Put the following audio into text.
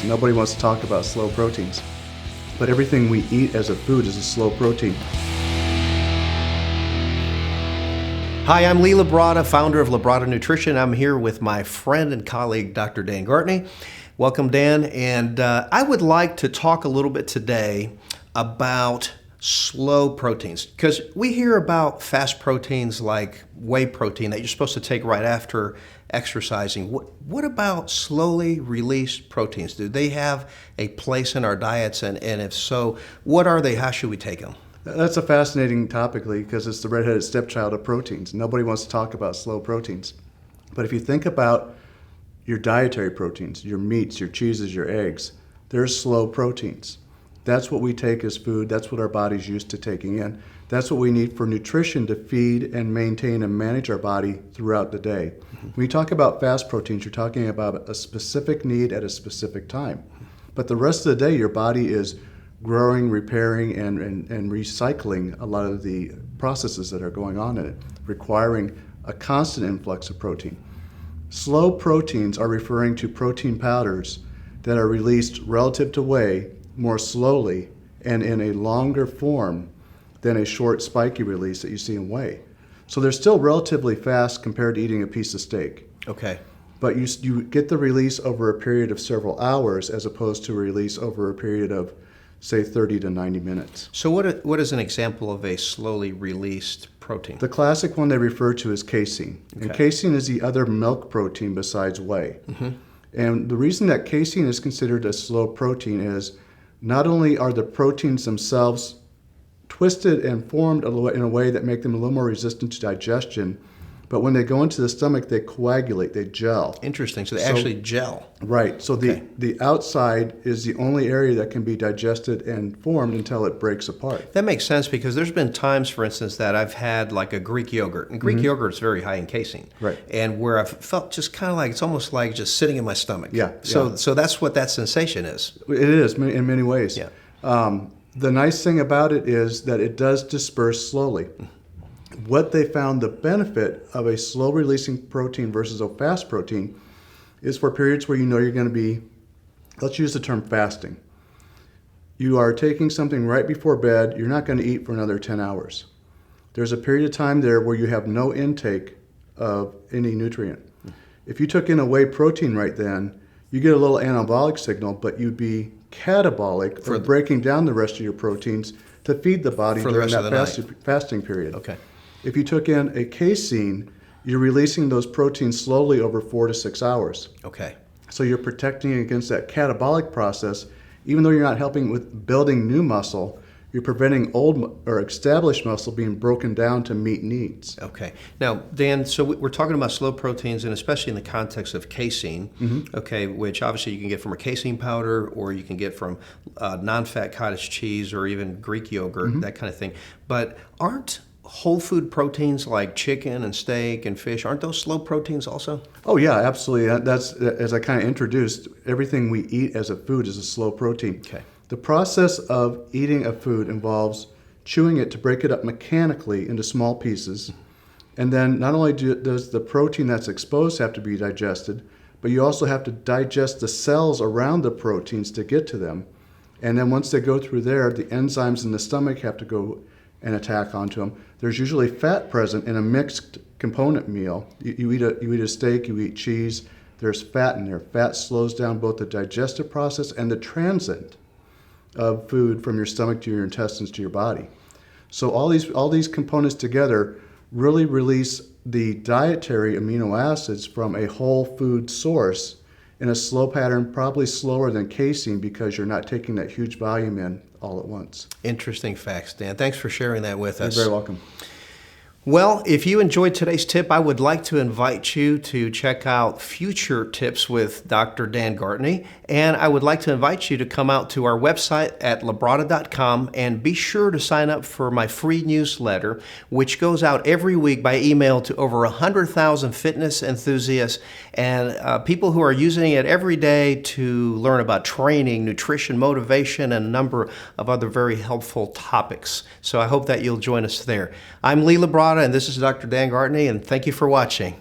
Nobody wants to talk about slow proteins. But everything we eat as a food is a slow protein. Hi, I'm Lee Labrada, founder of Labrada Nutrition. I'm here with my friend and colleague, Dr. Dan Gartney. Welcome, Dan. And I would like to talk a little bit today about slow proteins, because we hear about fast proteins like whey protein that you're supposed to take right after exercising. What about slowly released proteins? Do they have a place in our diets? And if so, what are they? How should we take them? That's a fascinating topic, Lee, because it's the redheaded stepchild of proteins. Nobody wants to talk about slow proteins. But if you think about your dietary proteins, your meats, your cheeses, your eggs, they're slow proteins. That's what we take as food. That's what our body's used to taking in. That's what we need for nutrition to feed and maintain and manage our body throughout the day. When you talk about fast proteins, you're talking about a specific need at a specific time. But the rest of the day, your body is growing, repairing, and recycling a lot of the processes that are going on in it, requiring a constant influx of protein. Slow proteins are referring to protein powders that are released relative to whey more slowly and in a longer form than a short spiky release that you see in whey. So they're still relatively fast compared to eating a piece of steak. Okay. But you get the release over a period of several hours as opposed to a release over a period of, say, 30 to 90 minutes. So what is an example of a slowly released protein? The classic one they refer to is casein. Okay. And casein is the other milk protein besides whey. Mm-hmm. And the reason that casein is considered a slow protein is not only are the proteins themselves twisted and formed in a way that make them a little more resistant to digestion, but when they go into the stomach, they coagulate, they gel. Interesting. So they actually gel. Right. So okay. the outside is the only area that can be digested and formed until it breaks apart. That makes sense, because there's been times, for instance, that I've had like a Greek yogurt. And Greek mm-hmm. yogurt is very high in casein. Right. And where I've felt just kind of like, it's almost like just sitting in my stomach. Yeah. So that's what that sensation is. It is in many ways. Yeah. The nice thing about it is that it does disperse slowly. What they found the benefit of a slow releasing protein versus a fast protein is for periods where you know you're going to be, let's use the term fasting. You are taking something right before bed, you're not going to eat for another 10 hours. There's a period of time there where you have no intake of any nutrient. If you took in a whey protein right then, you get a little anabolic signal, but you'd be catabolic for breaking down the rest of your proteins to feed the body during that fasting period. Okay. If you took in a casein, you're releasing those proteins slowly over 4 to 6 hours. Okay. So you're protecting against that catabolic process. Even though you're not helping with building new muscle, you're preventing old or established muscle being broken down to meet needs. Okay. Now, Dan, so we're talking about slow proteins, and especially in the context of casein, mm-hmm. okay, which obviously you can get from a casein powder, or you can get from non-fat cottage cheese, or even Greek yogurt, mm-hmm. that kind of thing. But aren't whole food proteins like chicken and steak and fish, aren't those slow proteins also? Oh yeah, absolutely. That's, as I kind of introduced, everything we eat as a food is a slow protein. Okay. The process of eating a food involves chewing it to break it up mechanically into small pieces. And then not only does the protein that's exposed have to be digested, but you also have to digest the cells around the proteins to get to them. And then once they go through there, the enzymes in the stomach have to go and attack onto them. There's usually fat present in a mixed component meal. You eat a steak, you eat cheese, there's fat in there. Fat slows down both the digestive process and the transit of food from your stomach to your intestines to your body. So all these components together really release the dietary amino acids from a whole food source in a slow pattern, probably slower than casein, because you're not taking that huge volume in all at once. Interesting facts, Dan. Thanks for sharing that with us. You're very welcome. Well, if you enjoyed today's tip, I would like to invite you to check out future tips with Dr. Dan Gartney. And I would like to invite you to come out to our website at labrada.com and be sure to sign up for my free newsletter, which goes out every week by email to over 100,000 fitness enthusiasts and people who are using it every day to learn about training, nutrition, motivation, and a number of other very helpful topics. So I hope that you'll join us there. I'm Lee Labrada, and this is Dr. Dan Gartney, and thank you for watching.